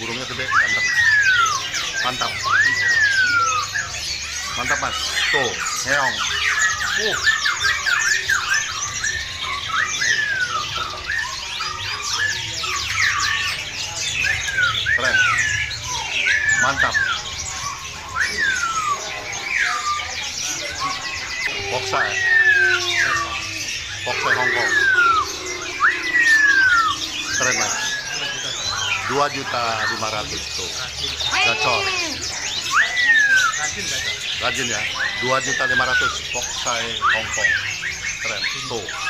burungnya gede, ganteng. Mantap. Mantap mas. Tuh, ngeong. Keren. Mantap. Boxer. Boxer Hong Kong. Keren mas. 2.500.000 tuh. Gacor. Rajin ya. 2.500.000 Boxer Hong Kong. Keren. Tuh.